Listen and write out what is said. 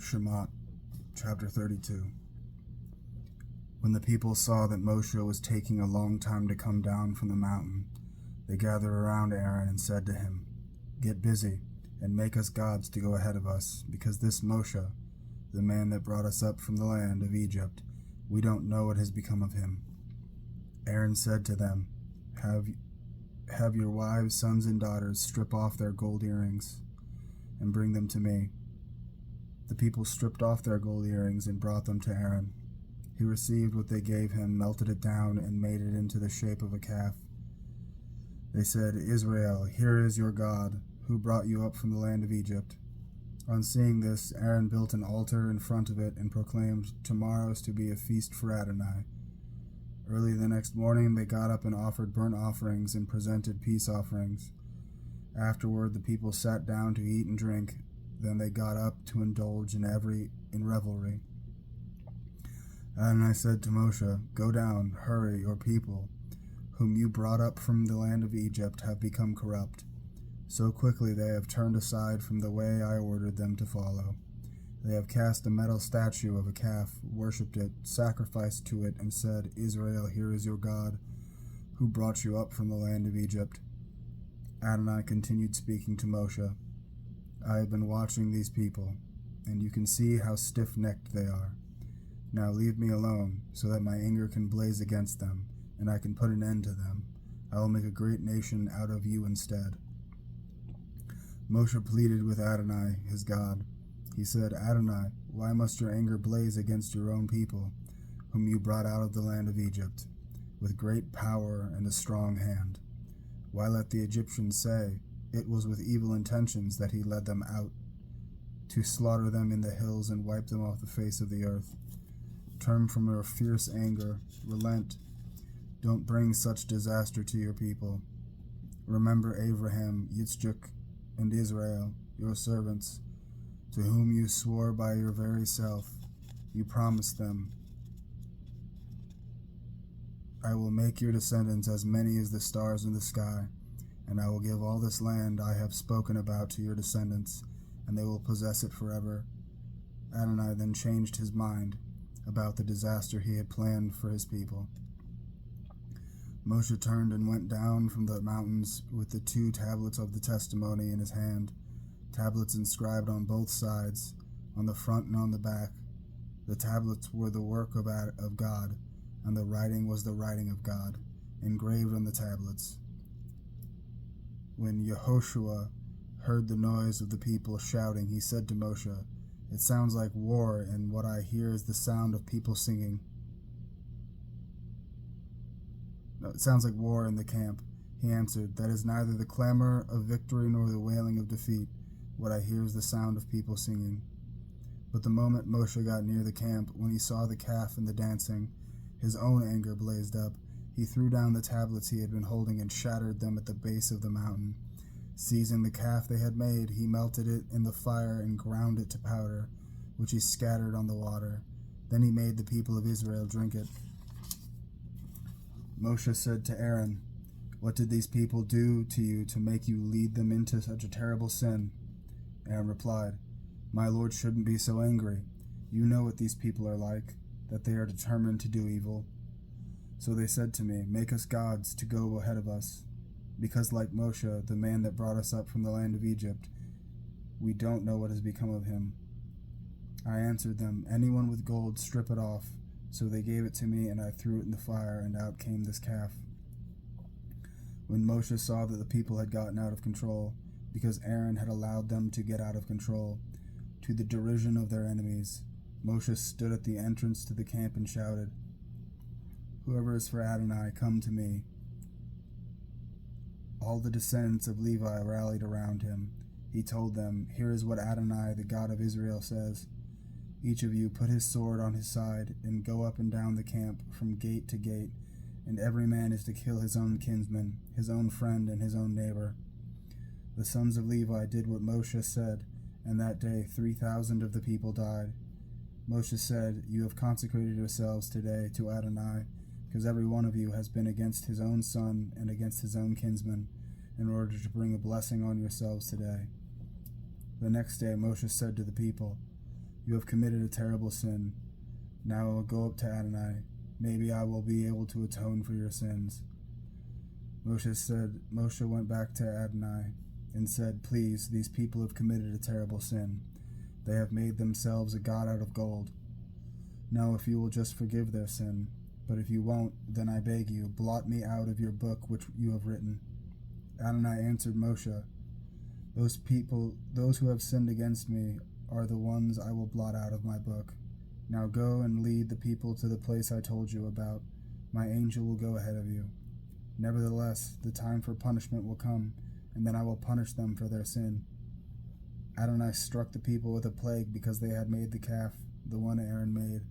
Shemot, chapter 32. When the people saw that Moshe was taking a long time to come down from the mountain, they gathered around Aaron and said to him, "Get busy and make us gods to go ahead of us, because this Moshe, the man that brought us up from the land of Egypt, we don't know what has become of him." Aaron said to them, Have your wives, sons, and daughters strip off their gold earrings and bring them to me." The people stripped off their gold earrings and brought them to Aaron. He received what they gave him, melted it down, and made it into the shape of a calf. They said, "Israel, here is your God, who brought you up from the land of Egypt." On seeing this, Aaron built an altar in front of it and proclaimed, "Tomorrow is to be a feast for Adonai." Early the next morning they got up and offered burnt offerings and presented peace offerings. Afterward the people sat down to eat and drink. Then they got up to indulge in revelry. And I said to Moshe, "Go down, hurry, your people, whom you brought up from the land of Egypt, have become corrupt. So quickly they have turned aside from the way I ordered them to follow. They have cast a metal statue of a calf, worshipped it, sacrificed to it, and said, 'Israel, here is your God, who brought you up from the land of Egypt.'" Adonai continued speaking to Moshe, "I have been watching these people, and you can see how stiff-necked they are. Now leave me alone, so that my anger can blaze against them, and I can put an end to them. I will make a great nation out of you instead." Moshe pleaded with Adonai, his God. He said, "Adonai, why must your anger blaze against your own people, whom you brought out of the land of Egypt, with great power and a strong hand? Why let the Egyptians say, 'It was with evil intentions that he led them out, to slaughter them in the hills and wipe them off the face of the earth'? Turn from your fierce anger, relent. Don't bring such disaster to your people. Remember Abraham, Yitzchak, and Israel, your servants, to whom you swore by your very self. You promised them, 'I will make your descendants as many as the stars in the sky, and I will give all this land I have spoken about to your descendants, and they will possess it forever.'" Adonai then changed his mind about the disaster he had planned for his people. Moshe turned and went down from the mountains with the 2 tablets of the testimony in his hand, tablets inscribed on both sides, on the front and on the back. The tablets were the work of God, and the writing was the writing of God, engraved on the tablets. When Yehoshua heard the noise of the people shouting, he said to Moshe, "It sounds like war, and what I hear is the sound of people singing." No, it sounds like war in the camp. He answered, "That is neither the clamor of victory nor the wailing of defeat. What I hear is the sound of people singing." But the moment Moshe got near the camp, when he saw the calf and the dancing, his own anger blazed up. He threw down the tablets he had been holding and shattered them at the base of the mountain. Seizing the calf they had made, he melted it in the fire and ground it to powder, which he scattered on the water. Then he made the people of Israel drink it. Moshe said to Aaron, "What did these people do to you to make you lead them into such a terrible sin?" Aaron replied, "My Lord shouldn't be so angry. You know what these people are like, that they are determined to do evil. So they said to me, 'Make us gods to go ahead of us,' because like Moshe, the man that brought us up from the land of Egypt, we don't know what has become of him." I answered them, "Anyone with gold, strip it off." So they gave it to me, and I threw it in the fire, and out came this calf. When Moshe saw that the people had gotten out of control, because Aaron had allowed them to get out of control, to the derision of their enemies, Moshe stood at the entrance to the camp and shouted, "Whoever is for Adonai, come to me." All the descendants of Levi rallied around him. He told them, "Here is what Adonai, the God of Israel, says. Each of you put his sword on his side and go up and down the camp from gate to gate, and every man is to kill his own kinsman, his own friend, and his own neighbor." The sons of Levi did what Moshe said, and that day 3,000 of the people died. Moshe said, "You have consecrated yourselves today to Adonai, because every one of you has been against his own son and against his own kinsman, in order to bring a blessing on yourselves today." The next day Moshe said to the people, You have committed a terrible sin. Now I will go up to Adonai. Maybe I will be able to atone for your sins." Moshe went back to Adonai and said, "Please, these people have committed a terrible sin. They have made themselves a god out of gold. Now if you will just forgive their sin, but if you won't, then I beg you, blot me out of your book which you have written." Adonai answered Moshe, those who have sinned against me are the ones I will blot out of my book. Now go and lead the people to the place I told you about. My angel will go ahead of you. Nevertheless, the time for punishment will come, and then I will punish them for their sin." Adonai struck the people with a plague because they had made the calf, the one Aaron made.